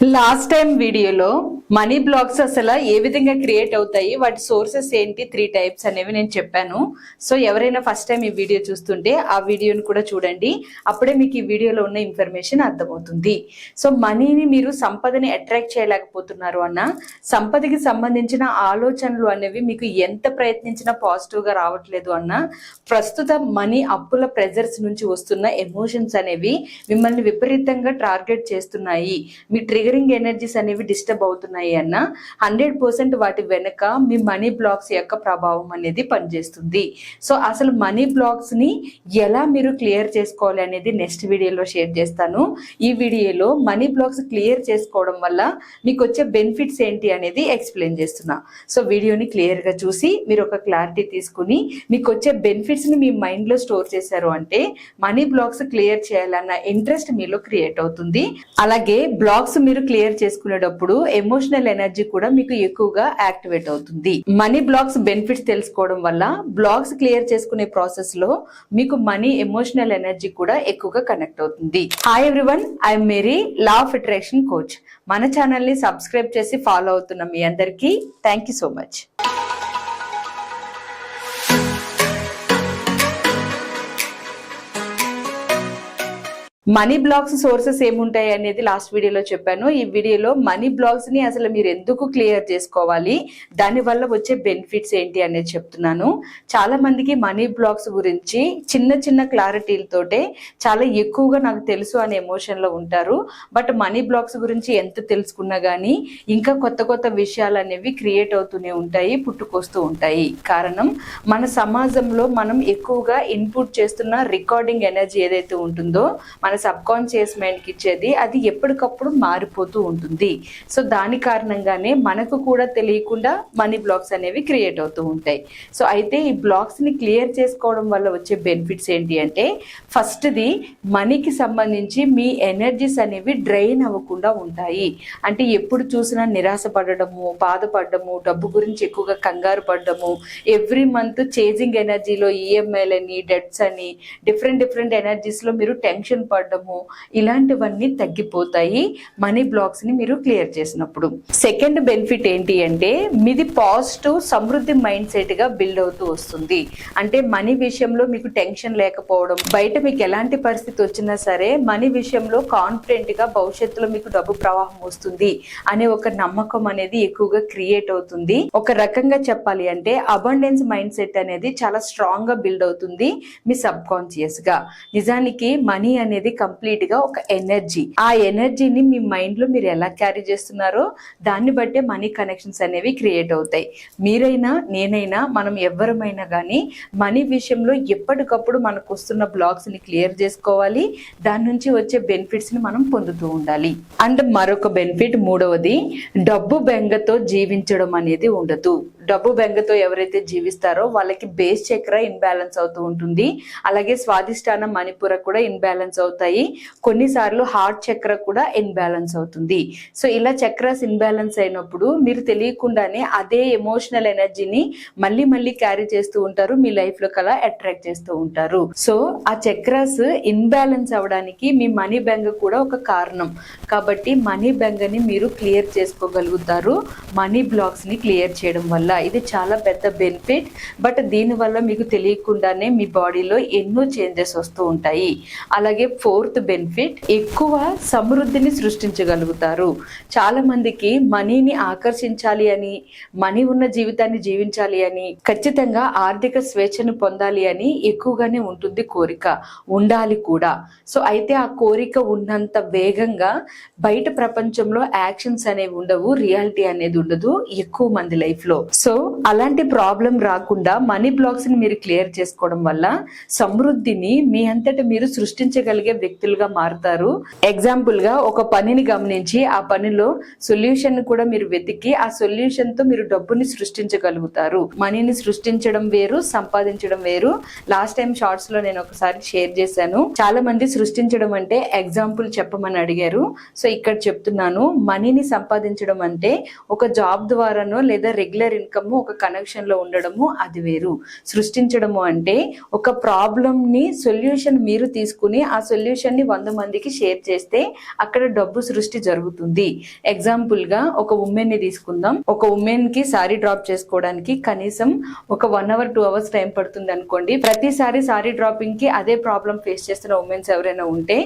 Last time వీడియోలో money blocks అసలు ఏ విధంగా క్రియేట్ అవుతాయి, వాటి సోర్సెస్ ఏంటి, 3 టైప్స్ అనేవి నేను చెప్పాను. సో ఎవరైనా ఫస్ట్ టైం ఈ వీడియో చూస్తుంటే ఆ వీడియోని కూడా చూడండి, అప్పుడే మీకు ఈ వీడియోలో ఉన్న ఇన్ఫర్మేషన్ అర్థమవుతుంది. సో మనీని మీరు సంపదని అట్రాక్ట్ చేయలేకపోతున్నారు అన్న, సంపదకి సంబంధించిన ఆలోచనలు అనేవి మీకు ఎంత ప్రయత్నించినా పాజిటివ్ గా రావట్లేదు అన్న, ప్రస్తుత మనీ అప్పుల ప్రెజర్స్ నుంచి వస్తున్న ఎమోషన్స్ అనేవి మిమ్మల్ని విపరీతంగా టార్గెట్ చేస్తున్నాయి, మీ ట్రిగరింగ్ ఎనర్జీస్ అనేవి డిస్టర్బ్ అవుతున్నాయి అన్న, 100% వాటి వెనుక మీ మనీ బ్లాక్స్ యొక్క ప్రభావం అనేది పనిచేస్తుంది. సో అసలు మనీ బ్లాక్స్ ని ఎలా మీరు క్లియర్ చేసుకోవాలి అనేది నెక్స్ట్ వీడియోలో షేర్ చేస్తాను. ఈ వీడియోలో మనీ బ్లాక్స్ క్లియర్ చేసుకోవడం వల్ల మీకు వచ్చే బెనిఫిట్స్ ఏంటి అనేది ఎక్స్ప్లెయిన్ చేస్తున్నా. సో వీడియోని క్లియర్ గా చూసి మీరు ఒక క్లారిటీ తీసుకుని మీకు వచ్చే బెనిఫిట్స్ ని మీ మైండ్ లో స్టోర్ చేశారు అంటే మనీ బ్లాక్స్ క్లియర్ చేయాలన్న ఇంట్రెస్ట్ మీలో క్రియేట్ అవుతుంది. అలాగే బ్లాక్స్ మీరు క్లియర్ చేసుకునేటప్పుడు ఎమోషనల్ ఎనర్జీ కూడా మీకు ఎక్కువగా యాక్టివేట్ అవుతుంది. మనీ బ్లాక్స్ బెనిఫిట్స్ తెలుసుకోవడం వల్ల బ్లాక్స్ క్లియర్ చేసుకునే ప్రాసెస్ లో మీకు మనీ ఎమోషనల్ ఎనర్జీ కూడా ఎక్కువగా కనెక్ట్ అవుతుంది. Hi everyone, I'm Mary, law of attraction coach. మన ఛానల్ ని సబ్స్క్రైబ్ చేసి ఫాలో అవుతున్న మీ అందరికీ thank you so much. Money blocks sources ఏముంటాయి అనేది లాస్ట్ వీడియోలో చెప్పాను. ఈ వీడియోలో మనీ బ్లాక్స్ ని అసలు మీరు ఎందుకు క్లియర్ చేసుకోవాలి, దాని వల్ల వచ్చే బెనిఫిట్స్ ఏంటి అనేది చెప్తున్నాను. చాలా మందికి మనీ బ్లాక్స్ గురించి చిన్న చిన్న క్లారిటీలతోటే చాలా ఎక్కువగా నాకు తెలుసు అనే ఎమోషన్ లో ఉంటారు. బట్ మనీ బ్లాక్స్ గురించి ఎంత తెలుసుకున్నా గానీ ఇంకా కొత్త కొత్త విషయాలు అనేవి క్రియేట్ అవుతూనే ఉంటాయి, పుట్టుకొస్తూ ఉంటాయి. కారణం మన సమాజంలో మనం ఎక్కువగా ఇన్పుట్ చేస్తున్న రికార్డింగ్ ఎనర్జీ ఏదైతే ఉంటుందో మన సబ్ కాన్షియస్ మైండ్ కి ఇచ్చేది, అది ఎప్పటికప్పుడు మారిపోతూ ఉంటుంది. సో దాని కారణంగానే మనకు కూడా తెలియకుండా మనీ బ్లాక్స్ అనేవి క్రియేట్ అవుతూ ఉంటాయి. సో అయితే ఈ బ్లాక్స్ ని క్లియర్ చేసుకోవడం వల్ల వచ్చే బెనిఫిట్స్ ఏంటి అంటే, ఫస్ట్ ది మనీకి సంబంధించి మీ ఎనర్జీస్ అనేవి డ్రైన్ అవ్వకుండా ఉంటాయి. అంటే ఎప్పుడు చూసినా నిరాశ పడడము, బాధపడము, డబ్బు గురించి ఎక్కువగా కంగారు పడడము, ఎవ్రీ మంత్ చేజింగ్ ఎనర్జీలో ఈఎంఐలని, డెట్స్ అని, డిఫరెంట్ ఎనర్జీస్ లో మీరు టెన్షన్ పడడము, ఇలాంటివన్నీ తగ్గిపోతాయి మనీ బ్లాక్స్ ని మీరు క్లియర్ చేసినప్పుడు. సెకండ్ బెనిఫిట్ ఏంటి అంటే, మీది పాజిటివ్ సమృద్ధి మైండ్ సెట్ గా బిల్డ్ అవుతూ వస్తుంది. అంటే మనీ విషయంలో మీకు టెన్షన్ లేకపోవడం, బయట మీకు ఎలాంటి పరిస్థితి వచ్చినా సరే మనీ విషయంలో కాన్ఫిడెంట్ గా భవిష్యత్తులో మీకు డబ్బు ప్రవాహం వస్తుంది అనే ఒక నమ్మకం అనేది ఎక్కువగా క్రియేట్ అవుతుంది. ఒక రకంగా చెప్పాలి అంటే అబండెన్స్ మైండ్ సెట్ అనేది చాలా స్ట్రాంగ్ గా బిల్డ్ అవుతుంది మీ సబ్ కాన్షియస్ గా. నిజానికి మనీ అనేది కంప్లీట్ గా ఒక ఎనర్జీ. ఆ ఎనర్జీని మీ మైండ్ లో మీరు ఎలా క్యారీ చేస్తున్నారో దాన్ని బట్టే మనీ కనెక్షన్స్ అనేవి క్రియేట్ అవుతాయి. మీరైనా నేనైనా మనం ఎవరమైనా కానీ మనీ విషయంలో ఎప్పటికప్పుడు మనకు వస్తున్న బ్లాక్స్ ని క్లియర్ చేసుకోవాలి, దాని నుంచి వచ్చే బెనిఫిట్స్ ని మనం పొందుతూ ఉండాలి. అండ్ మరొక బెనిఫిట్ మూడవది, డబ్బు బెంగతో జీవించడం అనేది ఉండదు. డబ్బు బెంగతో ఎవరైతే జీవిస్తారో వాళ్ళకి బేస్ చక్ర ఇన్బ్యాలెన్స్ అవుతూ ఉంటుంది. అలాగే స్వాదిష్టాన మణిపుర కూడా ఇన్బ్యాలెన్స్ అవుతాయి. కొన్నిసార్లు హార్ట్ చక్ర కూడా ఇన్బ్యాలెన్స్ అవుతుంది. సో ఇలా చక్రాస్ ఇన్బ్యాలెన్స్ అయినప్పుడు మీరు తెలియకుండానే అదే ఎమోషనల్ ఎనర్జీని మళ్ళీ క్యారీ చేస్తూ ఉంటారు, మీ లైఫ్ లో కలా అట్రాక్ట్ చేస్తూ ఉంటారు. సో ఆ చక్రాస్ ఇన్బ్యాలెన్స్ అవడానికి మీ మనీ బెంగ కూడా ఒక కారణం. కాబట్టి మనీ బెంగని మీరు క్లియర్ చేసుకోగలుగుతారు మనీ బ్లాక్స్ ని క్లియర్ చేయడం వల్ల. ఇది చాలా పెద్ద బెనిఫిట్. బట్ దీని వల్ల మీకు తెలియకుండానే మీ బాడీలో ఎన్నో చేంజెస్ వస్తూ ఉంటాయి. అలాగే ఫోర్త్ బెనిఫిట్, ఎక్కువ సమృద్ధిని సృష్టించగలుగుతారు. చాలా మందికి మనీని ఆకర్షించాలి అని, మనీ ఉన్న జీవితాన్ని జీవించాలి అని, ఖచ్చితంగా ఆర్థిక స్వేచ్ఛను పొందాలి అని ఎక్కువగానే ఉంటుంది కోరిక, ఉండాలి కూడా. సో అయితే ఆ కోరిక ఉన్నంత వేగంగా బయట ప్రపంచంలో యాక్షన్స్ అనేవి ఉండవు, రియాలిటీ అనేది ఉండదు ఎక్కువ మంది లైఫ్ లో. సో అలాంటి ప్రాబ్లం రాకుండా మనీ బ్లాక్స్ ని మీరు క్లియర్ చేసుకోవడం వల్ల సమృద్ధిని మీ అంతటా మీరు సృష్టించగలిగే వ్యక్తులుగా మారుతారు. ఎగ్జాంపుల్ గా ఒక పనిని గమనించి ఆ పనిలో సొల్యూషన్ కూడా మీరు వెతికి ఆ సొల్యూషన్ తో మీరు డబ్బుని సృష్టించగలుగుతారు. మనీని సృష్టించడం వేరు, సంపాదించడం వేరు. లాస్ట్ టైం షార్ట్స్ లో నేను ఒకసారి షేర్ చేశాను. చాలా మంది సృష్టించడం అంటే ఎగ్జాంపుల్ చెప్పమని అడిగారు. సో ఇక్కడ చెప్తున్నాను, మనీని సంపాదించడం అంటే ఒక జాబ్ ద్వారానో లేదా రెగ్యులర్ ఇన్కమ్ ఇన్కమ్ ఒక కనెక్షన్ లో ఉండడము అది వేరు. సృష్టించడము అంటే ఒక ప్రాబ్లమ్ ని సొల్యూషన్ మీరు తీసుకుని ఆ సొల్యూషన్ ని 100 మందికి షేర్ చేస్తే అక్కడ డబ్బు సృష్టి జరుగుతుంది. ఎగ్జాంపుల్ గా ఒక ఉమెన్ ని తీసుకుందాం. ఒక ఉమెన్ కి సారీ డ్రాప్ చేసుకోవడానికి కనీసం ఒక 1 అవర్ 2 అవర్స్ టైం పడుతుంది అనుకోండి. ప్రతిసారి సారీ డ్రాపింగ్ కి అదే ప్రాబ్లం ఫేస్ చేస్తున్న ఉమెన్స్ ఎవరైనా ఉంటే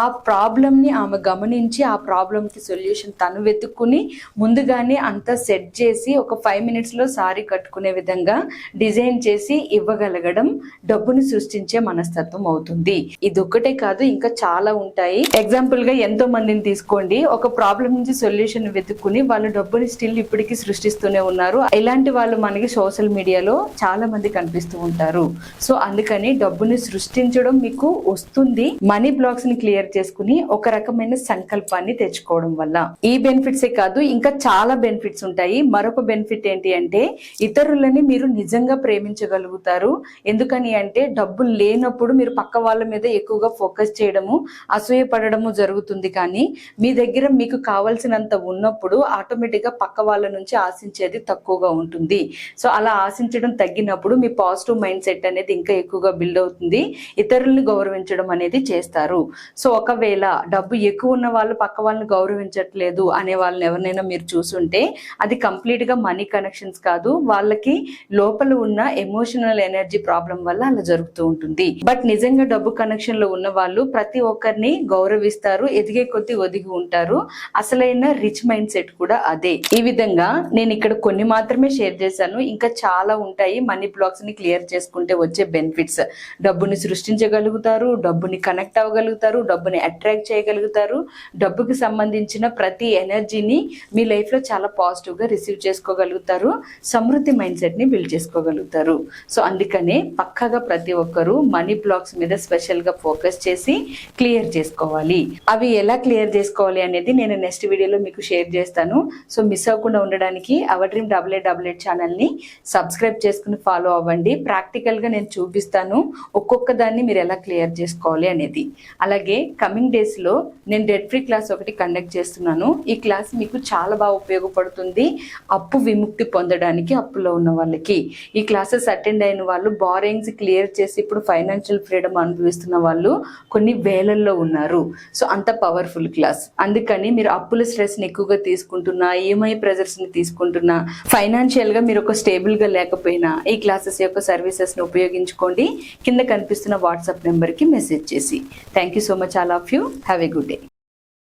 ఆ ప్రాబ్లమ్ ని ఆమె గమనించి ఆ ప్రాబ్లమ్ కి సొల్యూషన్ తను వెతుక్కుని ముందుగానే అంతా సెట్ చేసి ఒక 5 మినిట్స్ లో సారీ కట్టుకునే విధంగా డిజైన్ చేసి ఇవ్వగలగడం డబ్బుని సృష్టించే మనస్తత్వం అవుతుంది. ఇది ఒక్కటే కాదు, ఇంకా చాలా ఉంటాయి. ఎగ్జాంపుల్ గా ఎంతో మందిని తీసుకోండి. ఒక ప్రాబ్లం నుంచి సొల్యూషన్ వెతుక్కుని వాళ్ళు డబ్బుని స్టిల్ ఇప్పటికీ సృష్టిస్తూనే ఉన్నారు. ఇలాంటి వాళ్ళు మనకి సోషల్ మీడియాలో చాలా మంది కనిపిస్తూ ఉంటారు. సో అందుకని డబ్బుని సృష్టించడం మీకు వస్తుంది. మనీ బ్లాక్స్ ని క్లియర్ చేసుకుని ఒక రకమైన సంకల్పాన్ని తెచ్చుకోవడం వల్ల ఈ బెనిఫిట్సే కాదు, ఇంకా చాలా బెనిఫిట్స్ ఉంటాయి. మరొక బెనిఫిట్ ఏంటి అంటే ఇతరులని మీరు నిజంగా ప్రేమించగలుగుతారు. ఎందుకని అంటే డబ్బులు లేనప్పుడు మీరు పక్క వాళ్ళ మీద ఎక్కువగా ఫోకస్ చేయడము, అసూయపడము జరుగుతుంది. కానీ మీ దగ్గర మీకు కావాల్సినంత ఉన్నప్పుడు ఆటోమేటిక్ గా పక్క వాళ్ళ నుంచి ఆశించేది తక్కువగా ఉంటుంది. సో అలా ఆశించడం తగ్గినప్పుడు మీ పాజిటివ్ మైండ్ సెట్ అనేది ఇంకా ఎక్కువగా బిల్డ్ అవుతుంది. ఇతరుల్ని గౌరవించడం అనేది చేస్తారు. సో ఒకవేళ డబ్బు ఎక్కువ ఉన్న వాళ్ళు పక్క వాళ్ళని గౌరవించట్లేదు అనే వాళ్ళని ఎవరినైనా మీరు చూసుంటే అది కంప్లీట్ గా మనీ కనెక్షన్స్ కాదు, వాళ్ళకి లోపల ఉన్న ఎమోషనల్ ఎనర్జీ ప్రాబ్లం వల్ల అలా జరుగుతూ ఉంటుంది. బట్ నిజంగా డబ్బు కనెక్షన్ లో ఉన్న వాళ్ళు ప్రతి ఒక్కరిని గౌరవిస్తారు, ఎదిగే కొద్దీ ఒదిగి ఉంటారు. అసలైన రిచ్ మైండ్ సెట్ కూడా అదే. ఈ విధంగా నేను ఇక్కడ కొన్ని మాత్రమే షేర్ చేశాను, ఇంకా చాలా ఉంటాయి. మనీ బ్లాక్స్ ని క్లియర్ చేసుకుంటే వచ్చే బెనిఫిట్స్: డబ్బుని సృష్టించగలుగుతారు, డబ్బుని కనెక్ట్ అవ్వగలుగుతారు, డబ్బుని అట్రాక్ట్ చేయగలుగుతారు, డబ్బుకి సంబంధించిన ప్రతి ఎనర్జీని మీ లైఫ్ లో చాలా పాజిటివ్ గా రిసీవ్ చేసుకోగలుగుతారు, సమృద్ధి మైండ్ సెట్ ని బిల్డ్ చేసుకోగలుగుతారు. సో అందుకనే పక్కగా ప్రతి ఒక్కరు మనీ బ్లాక్స్ మీద స్పెషల్ గా ఫోకస్ చేసి క్లియర్ చేసుకోవాలి. అవి ఎలా క్లియర్ చేసుకోవాలి అనేది నేను నెక్స్ట్ వీడియోలో మీకు షేర్ చేస్తాను. సో మిస్ అవ్వకుండా ఉండడానికి అవర్ డ్రీమ్ 8888 ఛానల్ ని సబ్స్క్రైబ్ చేసుకుని ఫాలో అవ్వండి. ప్రాక్టికల్ గా నేను చూపిస్తాను ఒక్కొక్క దాన్ని మీరు ఎలా క్లియర్ చేసుకోవాలి అనేది. అలాగే కమింగ్ డేస్ లో నేను డెట్ ఫ్రీ క్లాస్ ఒకటి కండక్ట్ చేస్తున్నాను. ఈ క్లాస్ మీకు చాలా బాగా ఉపయోగపడుతుంది అప్పు విముక్తి పొందడానికి. అప్పులో ఉన్న వాళ్ళకి ఈ క్లాసెస్ అటెండ్ అయిన వాళ్ళు బారింగ్స్ క్లియర్ చేసి ఇప్పుడు ఫైనాన్షియల్ ఫ్రీడమ్ అనుభవిస్తున్న వాళ్ళు కొన్ని వేలల్లో ఉన్నారు. సో అంత పవర్ఫుల్ క్లాస్. అందుకని మీరు అప్పుల స్ట్రెస్ ని ఎక్కువగా తీసుకుంటున్నా, ఈఎంఐ ప్రెజర్స్ ని తీసుకుంటున్నా, ఫైనాన్షియల్ గా మీరు ఒక స్టేబుల్ గా లేకపోయినా ఈ క్లాసెస్ యొక్క సర్వీసెస్ ని ఉపయోగించుకోండి. కింద కనిపిస్తున్న వాట్సాప్ నెంబర్ కి మెసేజ్ చేసి. Thank you so much all of you. Have a good day.